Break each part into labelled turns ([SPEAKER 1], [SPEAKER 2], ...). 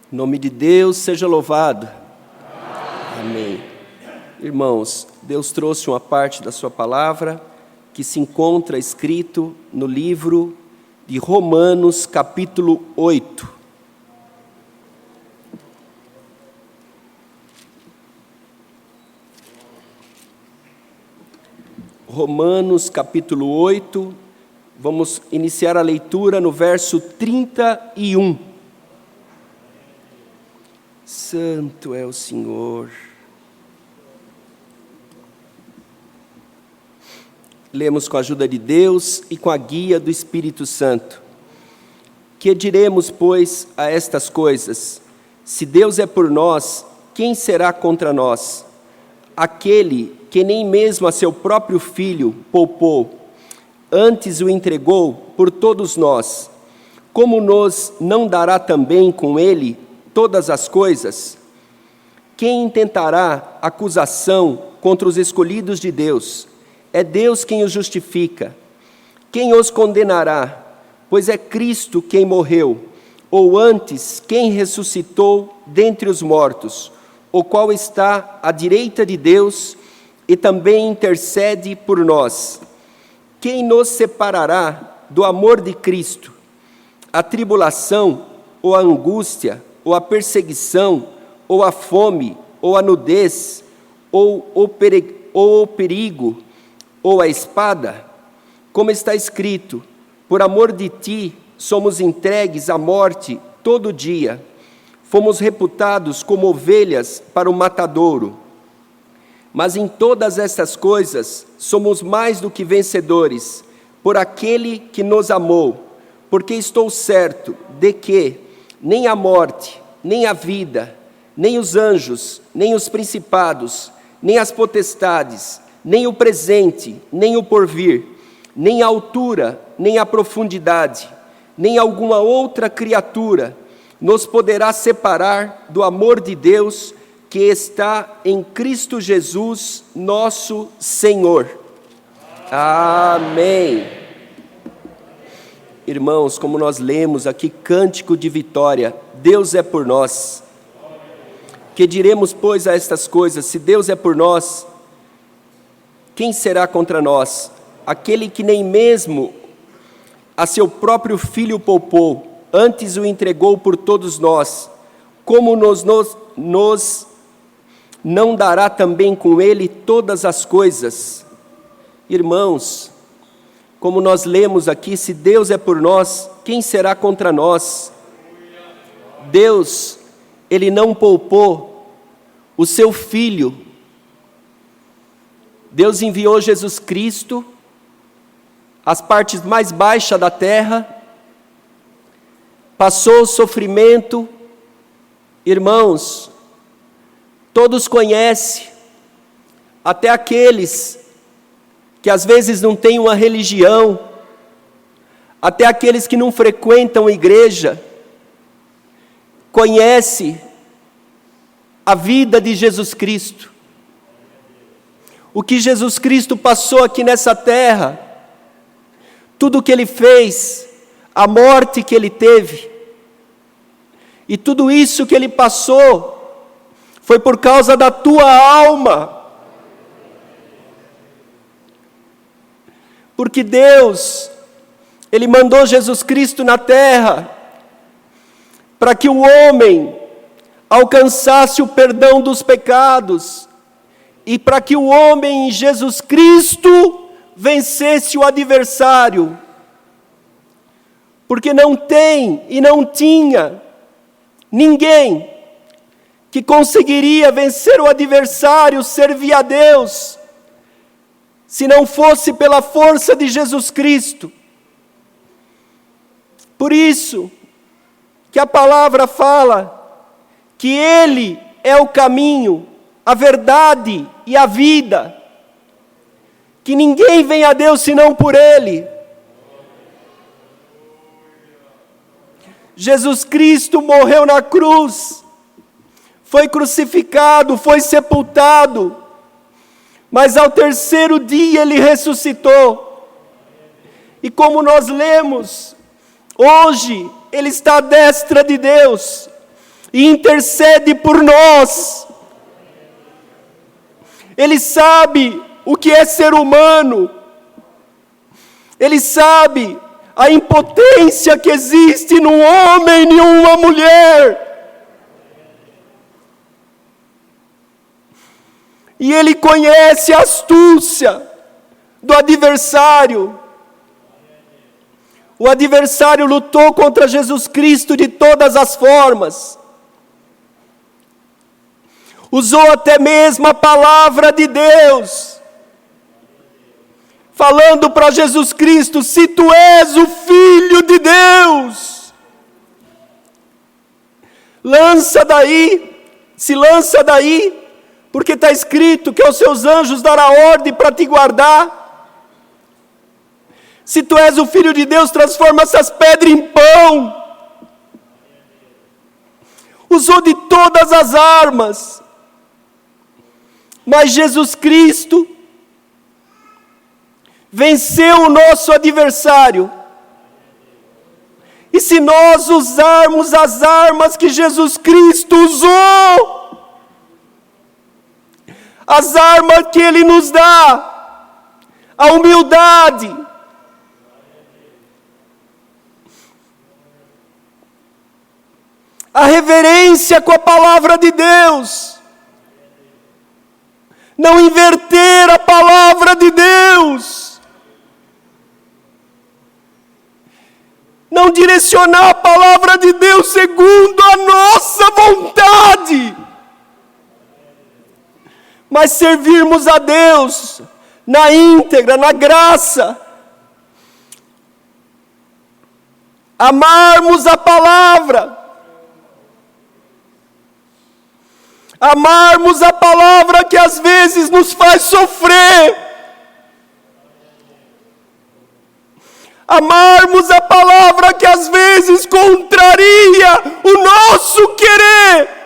[SPEAKER 1] Em nome de Deus seja louvado. Amém. Irmãos, Deus trouxe uma parte da sua palavra que se encontra escrito no livro de Romanos, capítulo 8. Romanos, capítulo 8, vamos iniciar a leitura no verso 31. Santo é o Senhor. Lemos com a ajuda de Deus e com a guia do Espírito Santo. Que diremos, pois, a estas coisas? Se Deus é por nós, quem será contra nós? Aquele que nem mesmo a seu próprio Filho poupou, antes o entregou por todos nós, como nos não dará também com ele todas as coisas? Quem intentará acusação contra os escolhidos de Deus? É Deus quem os justifica. Quem os condenará? Pois é Cristo quem morreu, ou antes, quem ressuscitou dentre os mortos, o qual está à direita de Deus e também intercede por nós. Quem nos separará do amor de Cristo? A tribulação, ou a angústia, ou a perseguição, ou a fome, ou a nudez, ou o perigo, ou a espada? Como está escrito: por amor de ti somos entregues à morte todo dia. Fomos reputados como ovelhas para o matadouro. Mas em todas estas coisas somos mais do que vencedores, por aquele que nos amou. Porque estou certo de que nem a morte, nem a vida, nem os anjos, nem os principados, nem as potestades, nem o presente, nem o porvir, nem a altura, nem a profundidade, nem alguma outra criatura nos poderá separar do amor de Deus que está em Cristo Jesus, nosso Senhor. Amém. Irmãos, como nós lemos aqui, cântico de vitória, Deus é por nós. Que diremos, pois, a estas coisas? Se Deus é por nós, quem será contra nós? Aquele que nem mesmo a seu próprio Filho poupou, antes o entregou por todos nós, como nos não dará também com ele todas as coisas? Irmãos, como nós lemos aqui, se Deus é por nós, quem será contra nós? Deus, Ele não poupou o seu Filho. Deus enviou Jesus Cristo às partes mais baixas da terra, passou o sofrimento. Irmãos, todos conhecem, até aqueles que às vezes não têm uma religião, até aqueles que não frequentam a igreja, conhecem a vida de Jesus Cristo. O que Jesus Cristo passou aqui nessa terra, tudo o que Ele fez, a morte que Ele teve, e tudo isso que Ele passou, foi por causa da tua alma. Porque Deus, Ele mandou Jesus Cristo na terra, para que o homem alcançasse o perdão dos pecados, e para que o homem em Jesus Cristo vencesse o adversário. Porque não tem e não tinha ninguém que conseguiria vencer o adversário, servir a Deus, se não fosse pela força de Jesus Cristo. Por isso que a palavra fala que Ele é o caminho, a verdade e a vida, que ninguém vem a Deus senão por Ele. Jesus Cristo morreu na cruz, foi crucificado, foi sepultado, mas ao terceiro dia Ele ressuscitou. E como nós lemos, hoje Ele está à destra de Deus, e intercede por nós. Ele sabe o que é ser humano. Ele sabe a impotência que existe num homem e numa mulher. E Ele conhece a astúcia do adversário. O adversário lutou contra Jesus Cristo de todas as formas. Usou até mesmo a palavra de Deus, falando para Jesus Cristo: se tu és o Filho de Deus, se lança daí, porque está escrito que aos seus anjos dará ordem para te guardar. Se tu és o Filho de Deus, transforma essas pedras em pão. Usou de todas as armas. Mas Jesus Cristo venceu o nosso adversário. E se nós usarmos as armas que Jesus Cristo usou, as armas que Ele nos dá, a humildade, a reverência com a palavra de Deus, não inverter a palavra de Deus, não direcionar a palavra de Deus segundo a nossa vontade, mas servirmos a Deus na íntegra, na graça, amarmos a palavra, amarmos a palavra que às vezes nos faz sofrer, amarmos a palavra que às vezes contraria o nosso querer.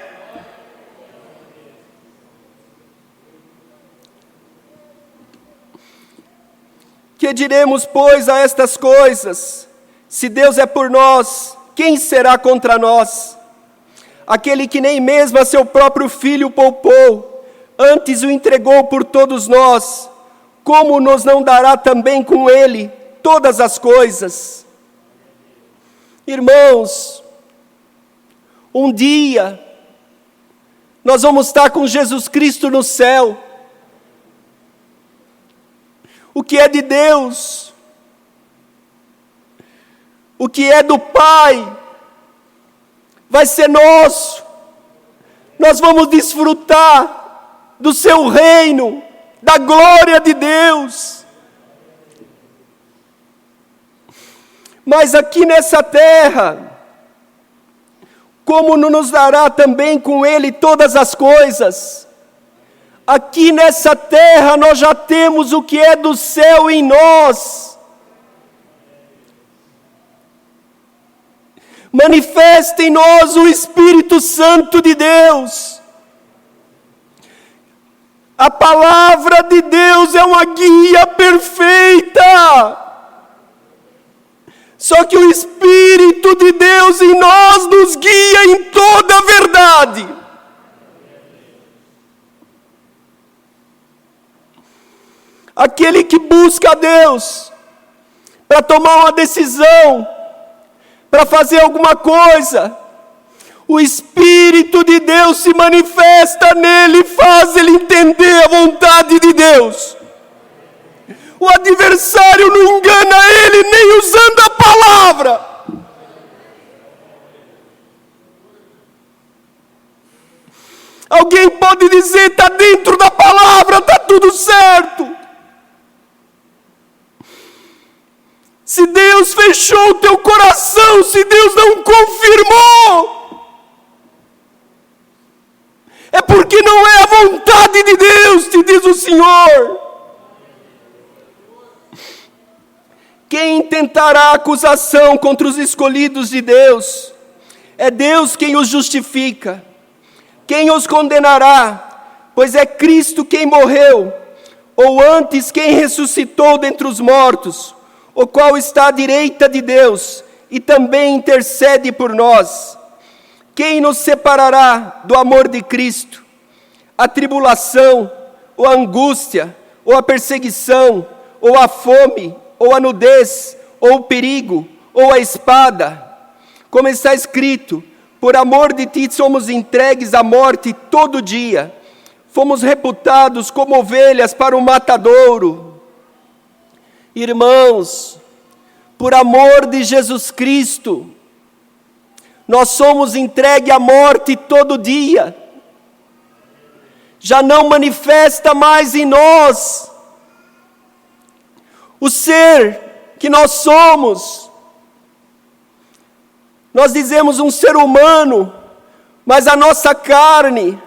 [SPEAKER 1] Que diremos, pois, a estas coisas? Se Deus é por nós, quem será contra nós? Aquele que nem mesmo a seu próprio Filho poupou, antes o entregou por todos nós, como nos não dará também com Ele todas as coisas? Irmãos, um dia, nós vamos estar com Jesus Cristo no céu. O que é de Deus, o que é do Pai, vai ser nosso. Nós vamos desfrutar do seu reino, da glória de Deus. Mas aqui nessa terra, como não nos dará também com Ele todas as coisas? Aqui nessa terra nós já temos o que é do céu em nós. Manifesta em nós o Espírito Santo de Deus. A palavra de Deus é uma guia perfeita. Só que o Espírito de Deus em nós nos guia em toda a verdade. Aquele que busca a Deus para tomar uma decisão, para fazer alguma coisa, o Espírito de Deus se manifesta nele e faz ele entender a vontade de Deus. O adversário não engana ele nem usando a palavra. Alguém pode dizer, está dentro da palavra, está tudo certo. Se Deus fechou o teu coração, se Deus não confirmou, é porque não é a vontade de Deus, te diz o Senhor. Quem intentará acusação contra os escolhidos de Deus? É Deus quem os justifica. Quem os condenará? Pois é Cristo quem morreu, ou antes quem ressuscitou dentre os mortos, o qual está à direita de Deus, e também intercede por nós. Quem nos separará do amor de Cristo? A tribulação, ou a angústia, ou a perseguição, ou a fome, ou a nudez, ou o perigo, ou a espada? Como está escrito: por amor de ti somos entregues à morte todo dia. Fomos reputados como ovelhas para o matadouro. Irmãos, por amor de Jesus Cristo, nós somos entregues à morte todo dia. Já não manifesta mais em nós o ser que nós somos. Nós dizemos um ser humano, mas a nossa carne,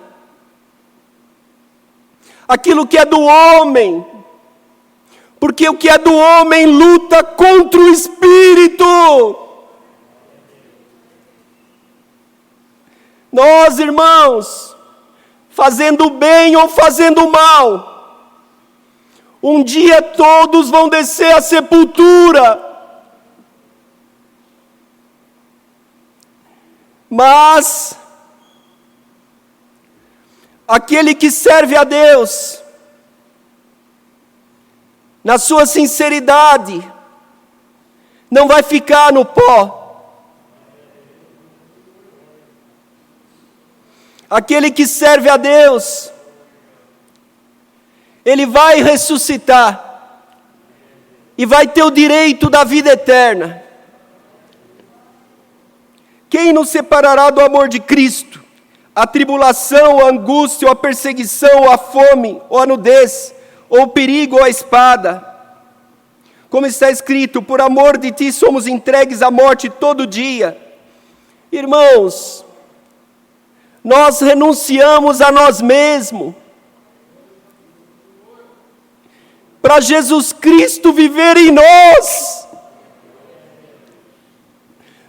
[SPEAKER 1] aquilo que é do homem, porque o que é do homem luta contra o Espírito. Nós, irmãos, fazendo bem ou fazendo mal, um dia todos vão descer à sepultura. Mas aquele que serve a Deus, na sua sinceridade, não vai ficar no pó. Aquele que serve a Deus, ele vai ressuscitar e vai ter o direito da vida eterna. Quem nos separará do amor de Cristo? A tribulação, a angústia, a perseguição, a fome, ou a nudez, ou o perigo, ou a espada? Como está escrito: por amor de ti somos entregues à morte todo dia. Irmãos, nós renunciamos a nós mesmos, para Jesus Cristo viver em nós.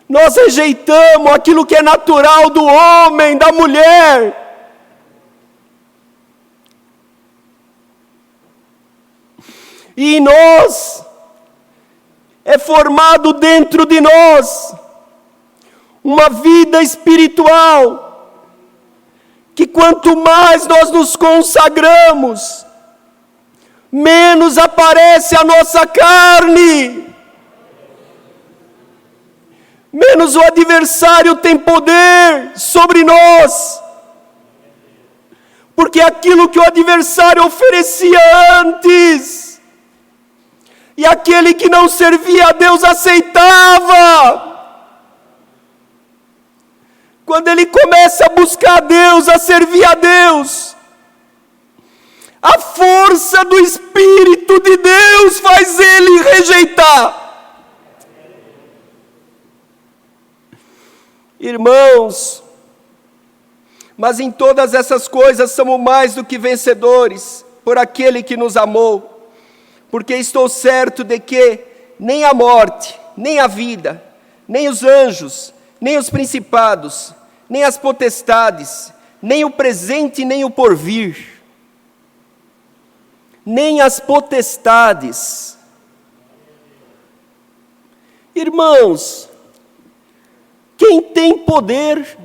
[SPEAKER 1] Nós rejeitamos aquilo que é natural do homem, da mulher. E em nós, é formado dentro de nós, uma vida espiritual, que quanto mais nós nos consagramos, menos aparece a nossa carne. Menos o adversário tem poder sobre nós. Porque aquilo que o adversário oferecia antes, e aquele que não servia a Deus aceitava. Quando ele começa a buscar a Deus, a servir a Deus, a força do Espírito de Deus faz ele rejeitar. Irmãos, mas em todas essas coisas somos mais do que vencedores, por aquele que nos amou. Porque estou certo de que nem a morte, nem a vida, nem os anjos, nem os principados, nem as potestades, nem o presente, nem o porvir, nem as potestades. Irmãos, quem tem poder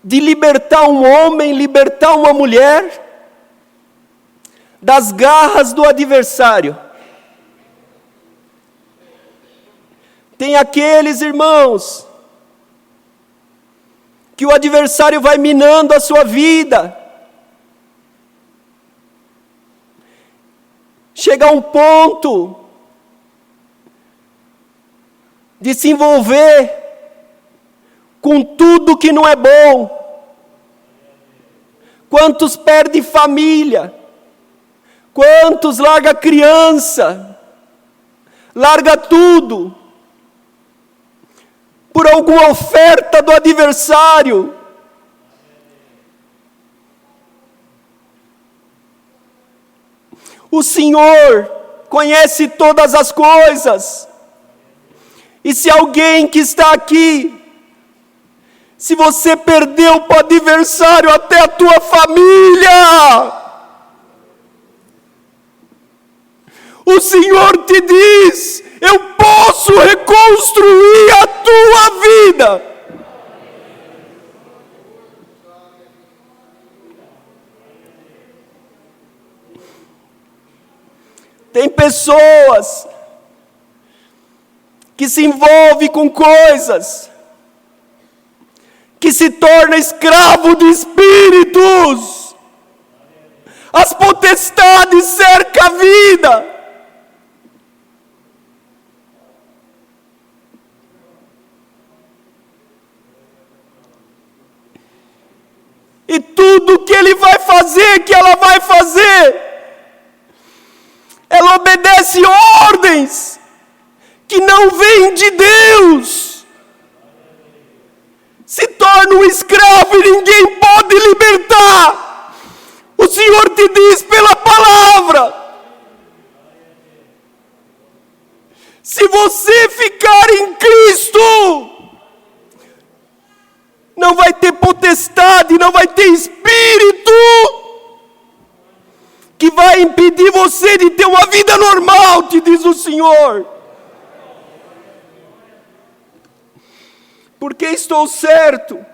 [SPEAKER 1] de libertar um homem, libertar uma mulher das garras do adversário? Tem aqueles, irmãos, que o adversário vai minando a sua vida. Chega a um ponto de se envolver com tudo que não é bom. Quantos perdem família? Quantos larga criança? Larga tudo por alguma oferta do adversário? O Senhor conhece todas as coisas. E se alguém que está aqui, se você perdeu para o adversário até a tua família, o Senhor te diz: eu posso reconstruir a tua vida. Tem pessoas que se envolvem com coisas, que se torna escravo de espíritos. As potestades cercam a vida. E tudo que ele vai fazer, que ela vai fazer, ela obedece ordens que não vêm de Deus. Se torna um escravo e ninguém pode libertar. O Senhor te diz pela palavra: se você ficar em Cristo, não vai ter potestade, não vai ter espírito que vai impedir você de ter uma vida normal, te diz o Senhor. Porque estou certo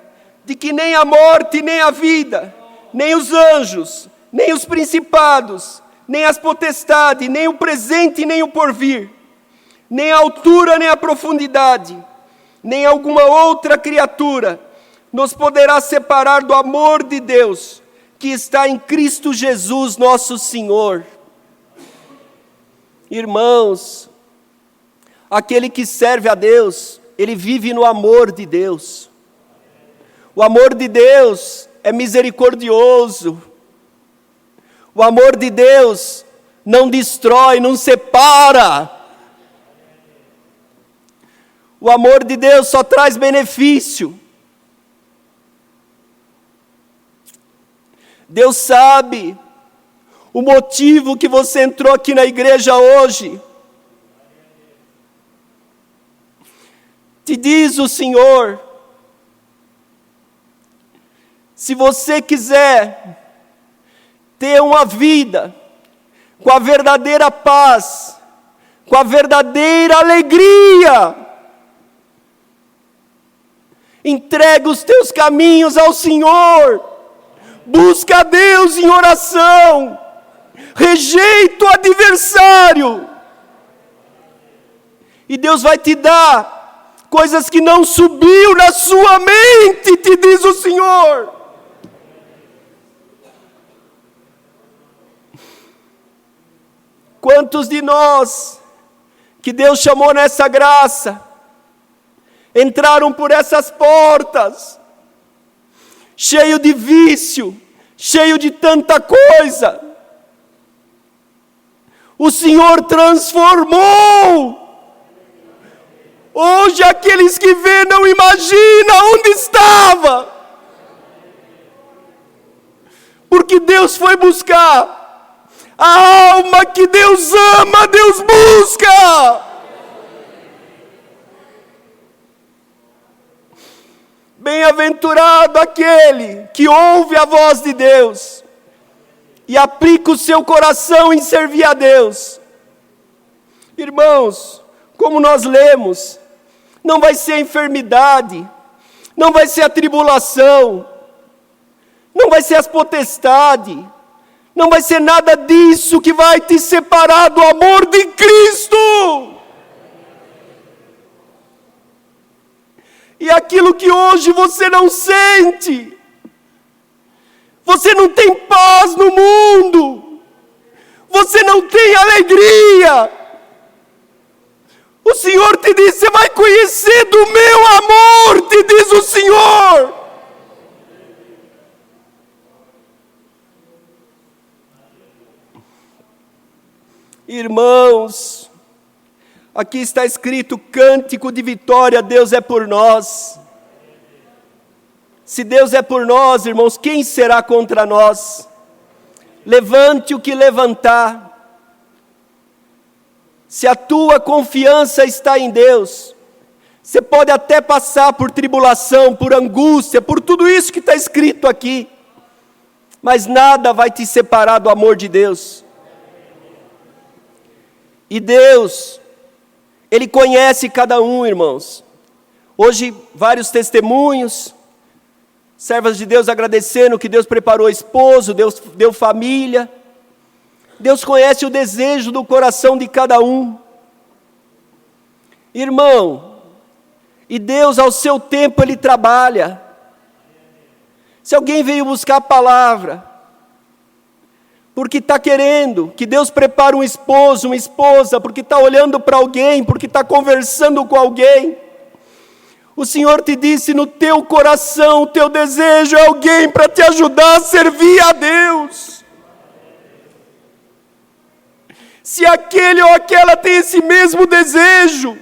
[SPEAKER 1] de que nem a morte, nem a vida, nem os anjos, nem os principados, nem as potestades, nem o presente, nem o porvir, nem a altura, nem a profundidade, nem alguma outra criatura nos poderá separar do amor de Deus, que está em Cristo Jesus, nosso Senhor. Irmãos, aquele que serve a Deus, ele vive no amor de Deus. O amor de Deus é misericordioso. O amor de Deus não destrói, não separa. O amor de Deus só traz benefício. Deus sabe o motivo que você entrou aqui na igreja hoje. Te diz o Senhor, se você quiser ter uma vida com a verdadeira paz, com a verdadeira alegria, entrega os teus caminhos ao Senhor. Busca a Deus em oração, rejeita o adversário, e Deus vai te dar coisas que não subiu na sua mente, te diz o Senhor. Quantos de nós, que Deus chamou nessa graça, entraram por essas portas, cheio de vício, cheio de tanta coisa. O Senhor transformou. Hoje aqueles que vê não imaginam onde estava. Porque Deus foi buscar a alma que Deus ama, Deus busca. Bem-aventurado aquele que ouve a voz de Deus e aplica o seu coração em servir a Deus. Irmãos, como nós lemos, não vai ser a enfermidade, não vai ser a tribulação, não vai ser as potestades, não vai ser nada disso que vai te separar do amor de Cristo. E aquilo que hoje você não sente, você não tem paz no mundo, você não tem alegria, o Senhor te diz: você vai conhecer do meu amor, te diz o Senhor. Irmãos, aqui está escrito: cântico de vitória, Deus é por nós. Se Deus é por nós, irmãos, quem será contra nós? Levante o que levantar. Se a tua confiança está em Deus, você pode até passar por tribulação, por angústia, por tudo isso que está escrito aqui, mas nada vai te separar do amor de Deus. E Deus, Ele conhece cada um, irmãos. Hoje, vários testemunhos, servas de Deus agradecendo que Deus preparou esposo, Deus deu família. Deus conhece o desejo do coração de cada um. Irmão, e Deus ao seu tempo Ele trabalha. Se alguém veio buscar a palavra, porque está querendo que Deus prepare um esposo, uma esposa, porque está olhando para alguém, porque está conversando com alguém, o Senhor te disse no teu coração, o teu desejo é alguém para te ajudar a servir a Deus. Se aquele ou aquela tem esse mesmo desejo,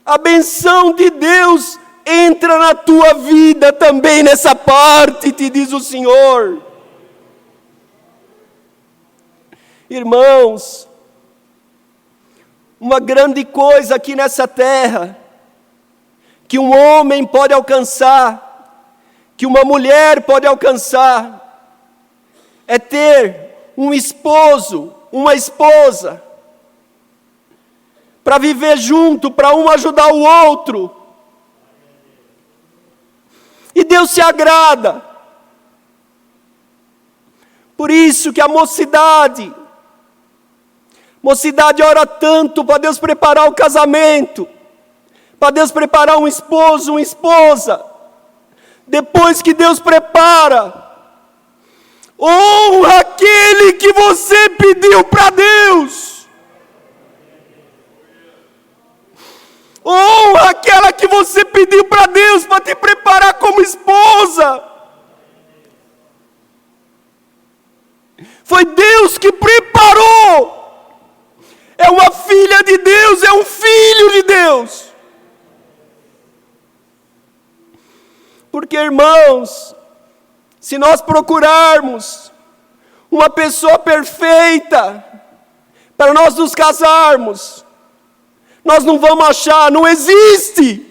[SPEAKER 1] a benção de Deus entra na tua vida também nessa parte, te diz o Senhor. Irmãos, uma grande coisa aqui nessa terra, que um homem pode alcançar, que uma mulher pode alcançar, é ter um esposo, uma esposa, para viver junto, para um ajudar o outro. E Deus se agrada. Por isso que a mocidade ora tanto para Deus preparar o casamento, para Deus preparar um esposo, uma esposa. Depois que Deus prepara, honra aquele que você pediu para Deus. Honra aquela que você pediu para Deus para te preparar como esposa. Foi Deus que preparou. É uma filha de Deus, é um filho de Deus. Porque, irmãos, se nós procurarmos uma pessoa perfeita para nós nos casarmos, nós não vamos achar, não existe.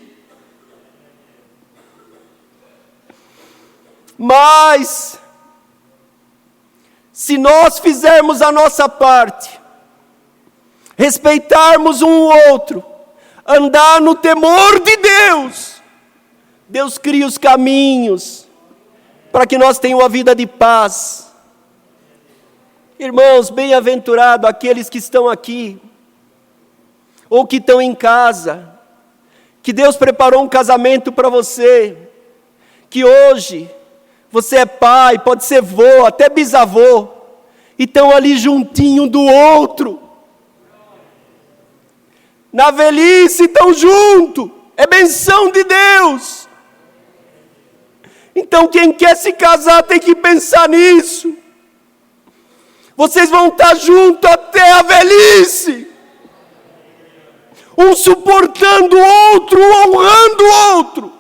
[SPEAKER 1] Mas, se nós fizermos a nossa parte, respeitarmos um ao outro, andar no temor de Deus, Deus cria os caminhos para que nós tenhamos uma vida de paz. Irmãos, bem-aventurado aqueles que estão aqui, ou que estão em casa, que Deus preparou um casamento para você, que hoje você é pai, pode ser vô, até bisavô, e estão ali juntinho do outro, na velhice estão junto, é benção de Deus. Então quem quer se casar tem que pensar nisso. Vocês vão estar juntos até a velhice, um suportando o outro, honrando o outro.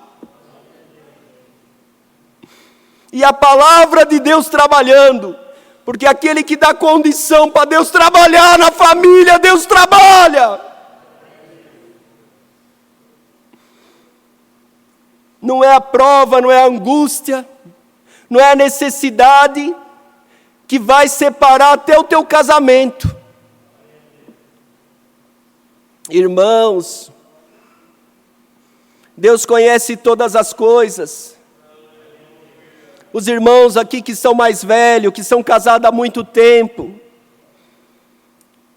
[SPEAKER 1] E a palavra de Deus trabalhando, porque aquele que dá condição para Deus trabalhar na família, Deus trabalha. Não é a prova, não é a angústia, não é a necessidade que vai separar até o teu casamento. Irmãos, Deus conhece todas as coisas. Os irmãos aqui que são mais velhos, que são casados há muito tempo,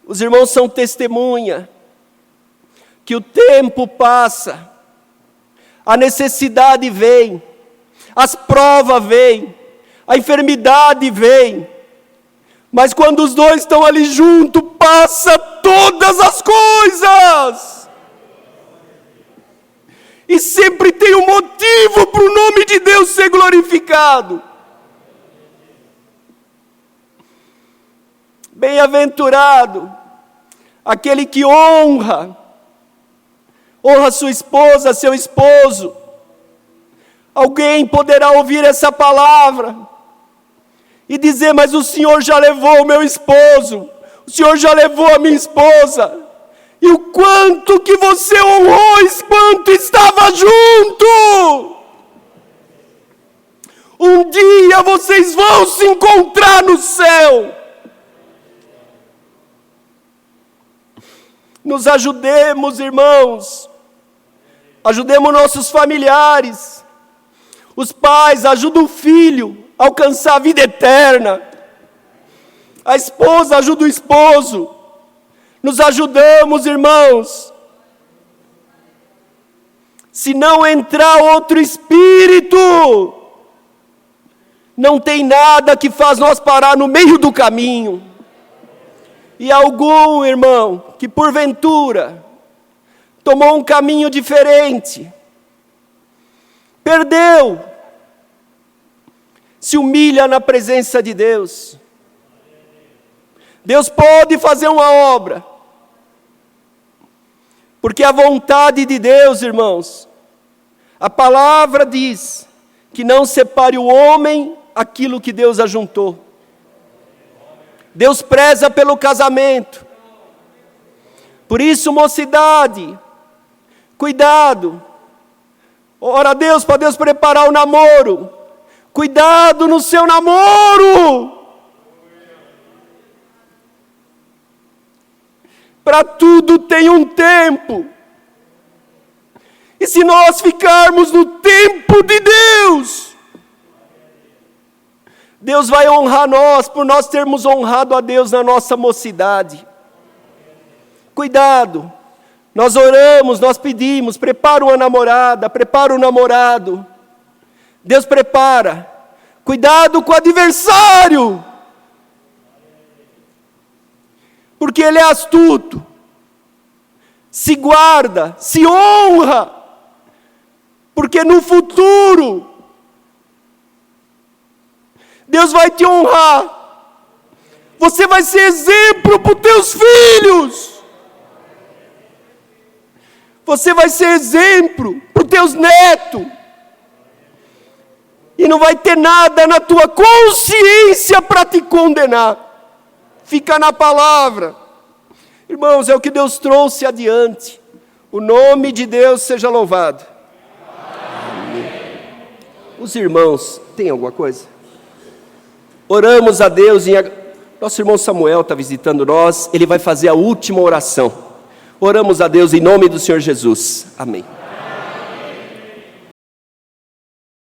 [SPEAKER 1] os irmãos são testemunha que o tempo passa, a necessidade vem, as provas vêm, a enfermidade vem, mas quando os dois estão ali juntos, passa todas as coisas. E sempre tem um motivo para o nome de Deus ser glorificado. Bem-aventurado aquele que honra sua esposa, seu esposo. Alguém poderá ouvir essa palavra e dizer: mas o Senhor já levou o meu esposo, o Senhor já levou a minha esposa, e o quanto que você honrou enquanto estava junto. Um dia vocês vão se encontrar no céu. Nos ajudemos, irmãos, ajudemos nossos familiares. Os pais ajudam o filho a alcançar a vida eterna. A esposa ajuda o esposo. Nos ajudamos, irmãos. Se não entrar outro espírito, não tem nada que faz nós parar no meio do caminho. E algum irmão que porventura tomou um caminho diferente, perdeu, se humilha na presença de Deus. Deus pode fazer uma obra, porque a vontade de Deus, irmãos, a palavra diz que não separe o homem aquilo que Deus ajuntou. Deus preza pelo casamento. Por isso, mocidade, cuidado. Ora a Deus para Deus preparar o namoro. Cuidado no seu namoro. Para tudo tem um tempo. E se nós ficarmos no tempo de Deus, Deus vai honrar nós por nós termos honrado a Deus na nossa mocidade. Cuidado, nós oramos, nós pedimos, prepara uma namorada, prepara um namorado. Deus prepara. Cuidado com o adversário, porque ele é astuto. Se guarda, se honra, porque no futuro Deus vai te honrar. Você vai ser exemplo para os teus filhos. Você vai ser exemplo para os teus netos. E não vai ter nada na tua consciência para te condenar. Fica na palavra. Irmãos, é o que Deus trouxe adiante. O nome de Deus seja louvado. Amém. Os irmãos, tem alguma coisa? Oramos a Deus, nosso irmão Samuel está visitando nós, ele vai fazer a última oração. Oramos a Deus em nome do Senhor Jesus. Amém.